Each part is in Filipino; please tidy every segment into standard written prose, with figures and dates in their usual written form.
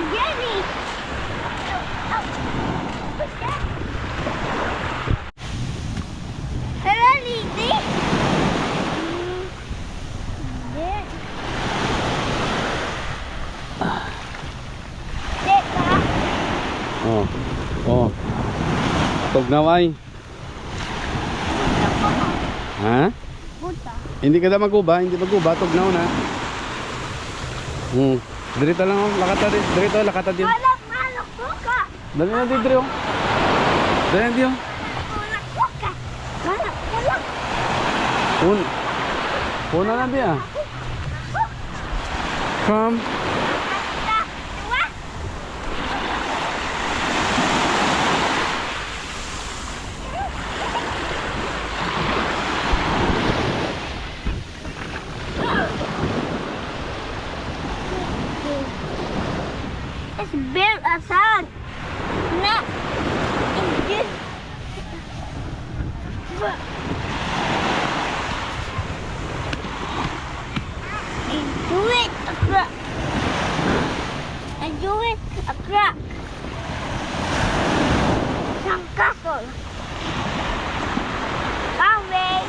Jenny. What's that? Hello, Lizzie. There. Teka. Oh. Oh. Tugnaway. Ha? Buta. Hindi ka na maguba, hindi maguba, tugnaw na. Dirito lang oh, lakata din. Dirito, lakata din. Malak po ka. Dali na din, Drio. Dali na din. Malak po ka. Malak. Puna na din ah. Come. It's built a sun. Not in this. I do it a crack. I do it a crack. Some castle. Away.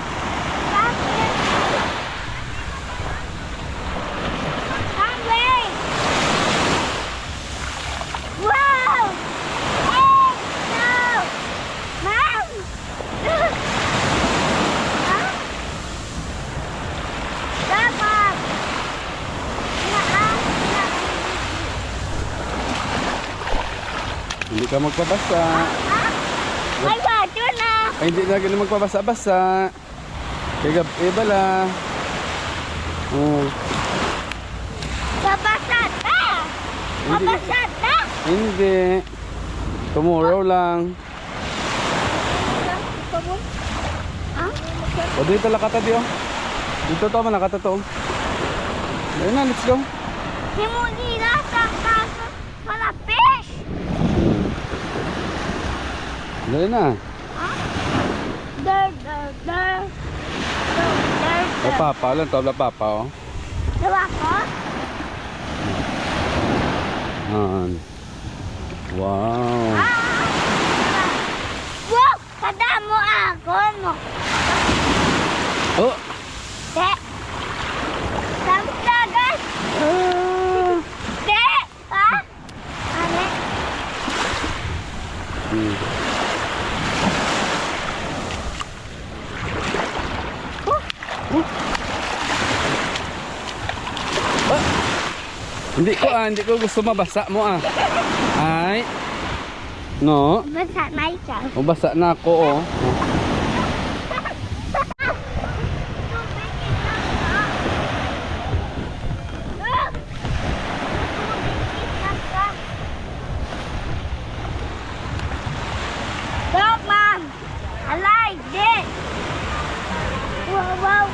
Away. Wow! Hey! No! Mom! Huh? Dapat! Hindi ka magpabasa. May water na! Ay, hindi na ganun magpabasa-basa. Kaya bala. Oh. Babasad na! Babasad na! Hindi. Tomorrow lang. Ha? O dito lakata di oh. Dito to, malakata to. Ayun na, let's go. Himuli na sa kaso para fish! Dali na. Ha? Der. Lapapa, alam to, lapapa oh. Diba ko? Wow. Wow! Kadamo ako mo! Oh! Te! Samsagan! Te! Ha? Ano? Hindi ko gusto mabasa mo ah. Ay. No. Basa na siya. O basa na ako oh. Look, Mom! I like this! Wow.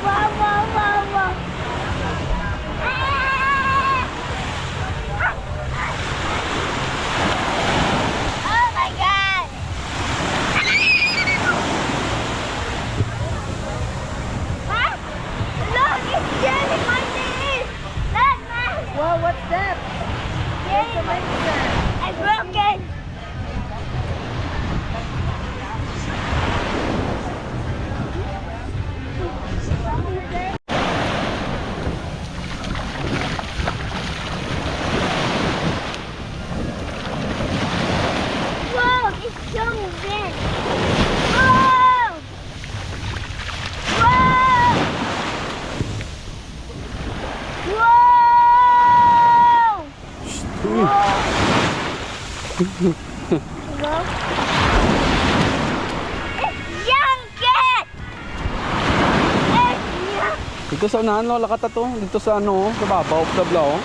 Oh my God! Huh? Look, it's jelly money! Look, Mom! Whoa, what's that? Jelly money! I broke it! Whoa, it's so big! Whoa! Whoa! Whoa! Whoa! It's young cat! It's young! Dito sa unahan no, lakata to. Dito sa ano, sa babaw, sa blaw.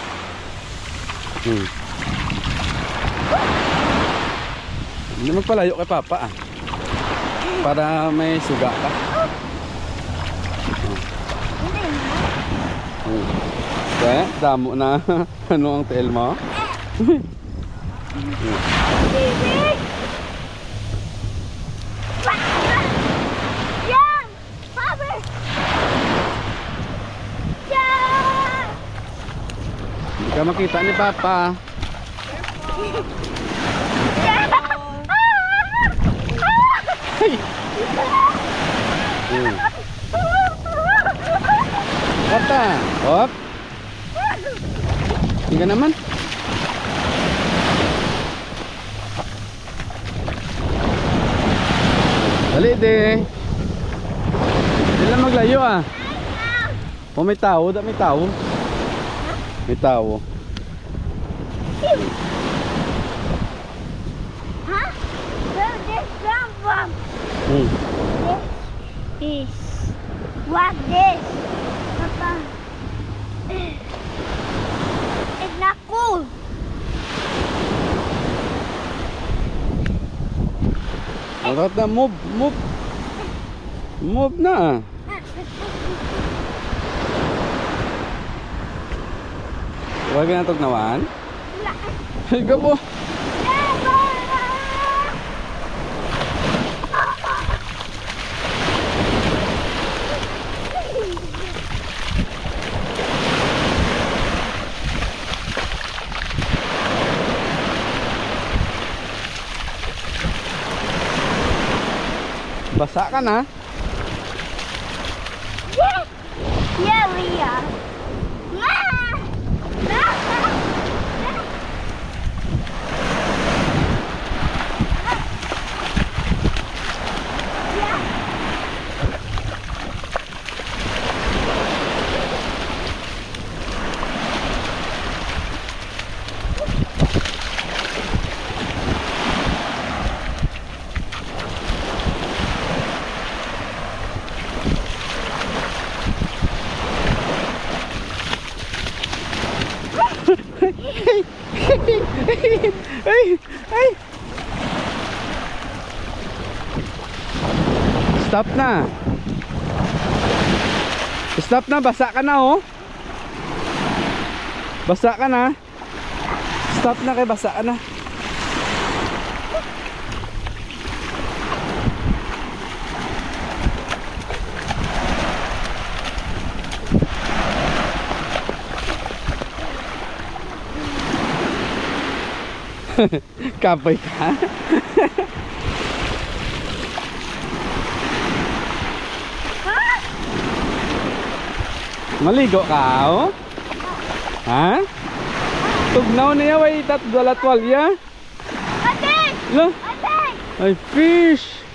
Hindi magpalayo kay Papa ah. Para may suga ka. Kaya, damo na ano ang tail mo. Baby! Young! Papa! Young! Hindi ka makita ni Papa. Hmm. Kata. Hop. Tingnan naman. Dali de. Hindi lang maglayo ah. Oh, may tao. May tao. May tao. Huh? Where this come from? Hmm. This is what this, Papa. It's not cool. Dapat na move. Move na. Huwag na tugnawan. Higa po. Basa ka na. Yeah, we are. Ay. Stop na. Stop na, basa ka na oh. Basa ka na. Stop na kay basa ka na. Kapoy ka. Maligo ka oh? Ha? Tugnaw niya way dala tuwalya. Ate! Lo, Ate! ay fish.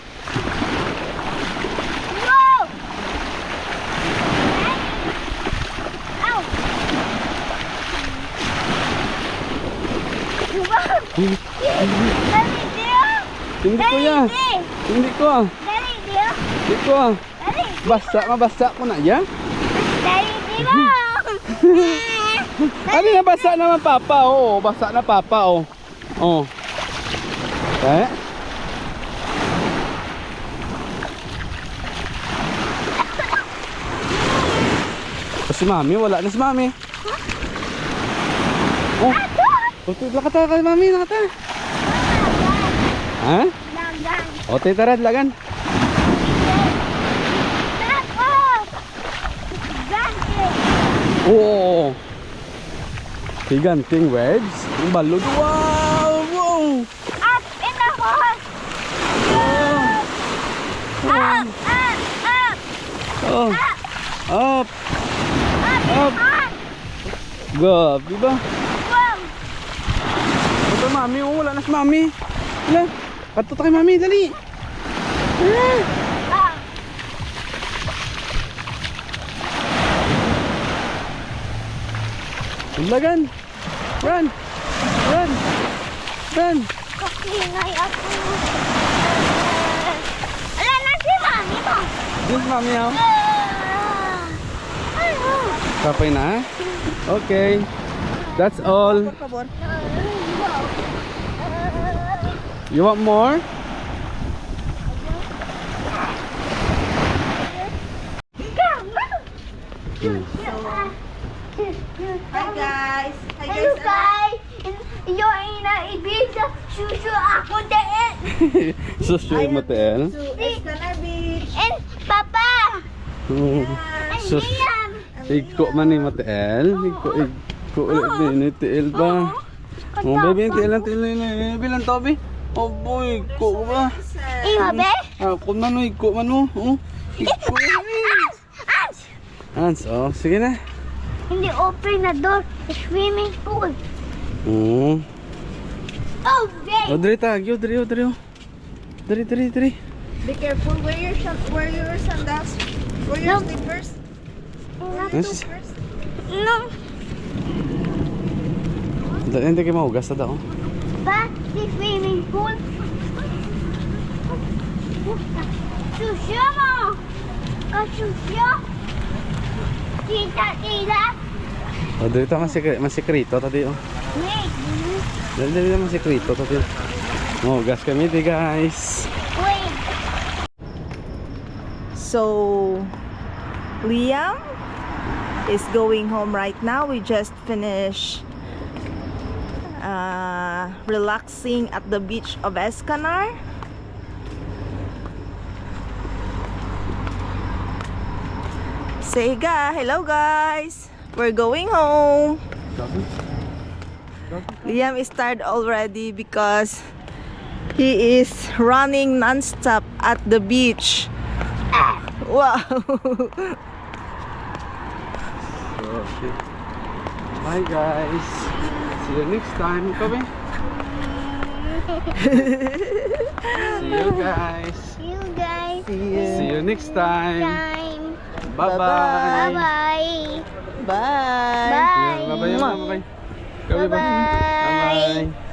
Whoa! Ow! Dali, dear! Hindi ko ya. Hindi ko ah. Dali, dear! Hindi ko ah. Dali! Mabasa ko na ya. Dali, dear! Ano na basa naman papa oh. Basa na papa oh. Oh. Eh? Si mami, wala na si mami. Oh. Lakata ka mami, lakata. Ha? Lagang! O, tara, lagan. Back off! Back it! Oo. Giganting waves. Ang balod. Wow! Wow! Up in the hole! Up! Up! Up! Oh. Up! Up! Up! Up! Gab, diba? Wow! Ito mami, oh, wala na si mami. Wala. Kato tayo mami, dali. Wala. Ah! Lagan. Run. Run. Run. Kakinay ako. Ala na si mami mo. Yes, mami, oh. Ano? Kapay na. Okay. That's all. You want more? Hi guys! Hi Hello guys! guys! Yung inaibig sa susu ako din. Susu Matel. To Escana Beach! And Papa! And Sus. Liam! Igko man ni Matel. Igko ulit ni Tiel ba? Oh, baby, bilang tabi. Oh boy, ko ba? Iya, be? Ah, kung mano, iko mano. Oh, iko. Hans, oh, sige na. Hindi open na door. Swimming pool. Oh, Oh, babe. oh, diri tagyo, diri, oh, diri, oh. Diri. Be careful. Wear your sandals. Wear your slippers. Yes. No. Hindi kayo mahugas na daw. Back the swimming pool. Susya mo. Kasusya. Tita. Oh, dito masekrito tadi, oh. Wait. Dali masekrito tadi. Mahugas kami, di guys. Wait. So, Liam is going home right now. We just finished relaxing at the beach of Escanar. Say hello guys. We're going home. Liam is tired already because he is running non-stop at the beach. Wow. Okay. Bye guys. See you next time. Kami. See you guys. You guys. See you next time. Time. Bye-bye. Bye-bye. Bye. Bye. Bye-bye. Bye-bye. Kami ba? Bye-bye. Bye-bye.